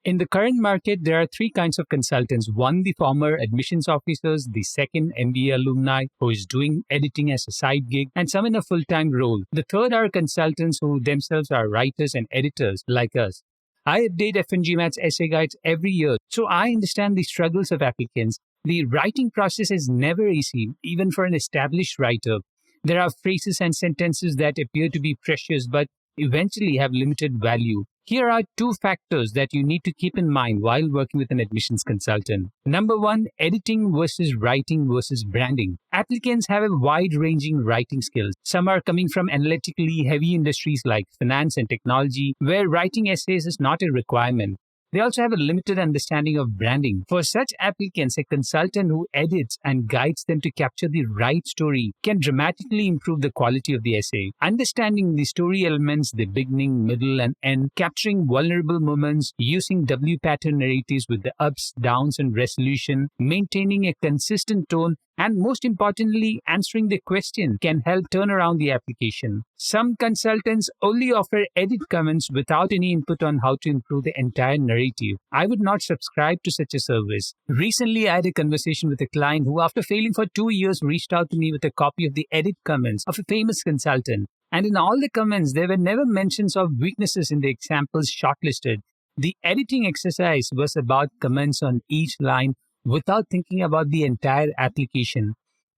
In the current market, there are three kinds of consultants. One, the former admissions officers. The second, MBA alumni who is doing editing as a side gig, and some in a full-time role. The third are consultants who themselves are writers and editors like us. I update FNGMAT's essay guides every year, so I understand the struggles of applicants. The writing process is never easy, even for an established writer. There are phrases and sentences that appear to be precious but eventually have limited value. Here are two factors that you need to keep in mind while working with an admissions consultant. Number one, editing versus writing versus branding. Applicants have a wide-ranging writing skills. Some are coming from analytically heavy industries like finance and technology, where writing essays is not a requirement. They also have a limited understanding of branding. For such applicants, a consultant who edits and guides them to capture the right story can dramatically improve the quality of the essay. Understanding the story elements, the beginning, middle, and end, capturing vulnerable moments, using W pattern narratives with the ups, downs, and resolution, maintaining a consistent tone, and most importantly, answering the question can help turn around the application. Some consultants only offer edit comments without any input on how to improve the entire narrative. I would not subscribe to such a service. Recently, I had a conversation with a client who, after failing for 2 years, reached out to me with a copy of the edit comments of a famous consultant. And in all the comments, there were never mentions of weaknesses in the examples shortlisted. The editing exercise was about comments on each line without thinking about the entire application.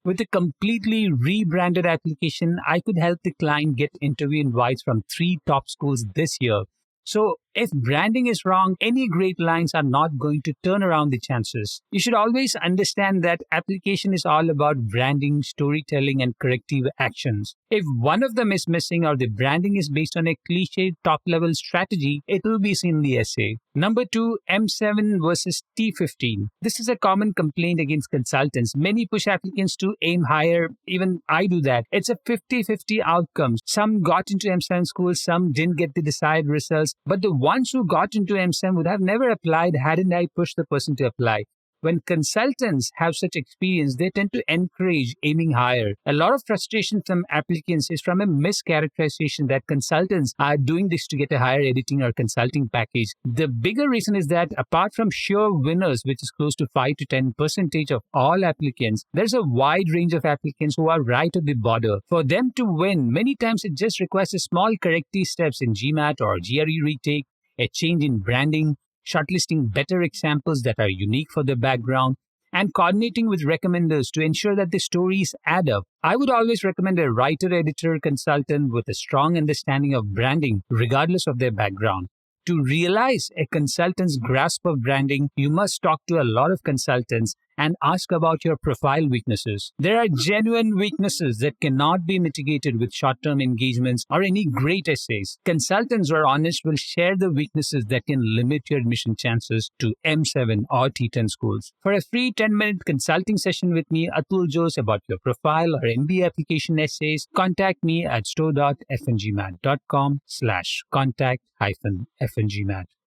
With a completely rebranded application, I could help the client get interview invites from 3 top schools this year. So, if branding is wrong, any great lines are not going to turn around the chances. You should always understand that application is all about branding, storytelling, and corrective actions. If one of them is missing or the branding is based on a cliched top-level strategy, it will be seen in the essay. Number 2, M7 versus T15. This is a common complaint against consultants. Many push applicants to aim higher. Even I do that. It's a 50-50 outcome. Some got into M7 schools, some didn't get the desired results. But the ones who got into M7 would have never applied hadn't I pushed the person to apply. When consultants have such experience, they tend to encourage aiming higher. A lot of frustration from applicants is from a mischaracterization that consultants are doing this to get a higher editing or consulting package. The bigger reason is that apart from sure winners, which is close to 5 to 10% of all applicants, there's a wide range of applicants who are right at the border. For them to win, many times it just requires a small corrective steps in GMAT or GRE retake, a change in branding, shortlisting better examples that are unique for the background, and coordinating with recommenders to ensure that the stories add up. I would always recommend a writer, editor, consultant with a strong understanding of branding, regardless of their background. To realize a consultant's grasp of branding, you must talk to a lot of consultants and ask about your profile weaknesses. There are genuine weaknesses that cannot be mitigated with short-term engagements or any great essays. Consultants who are honest will share the weaknesses that can limit your admission chances to M7 or T10 schools. For a free 10-minute consulting session with me, Atul Jose, about your profile or MBA application essays, contact me at store.fngmat.com/contact-fngmat.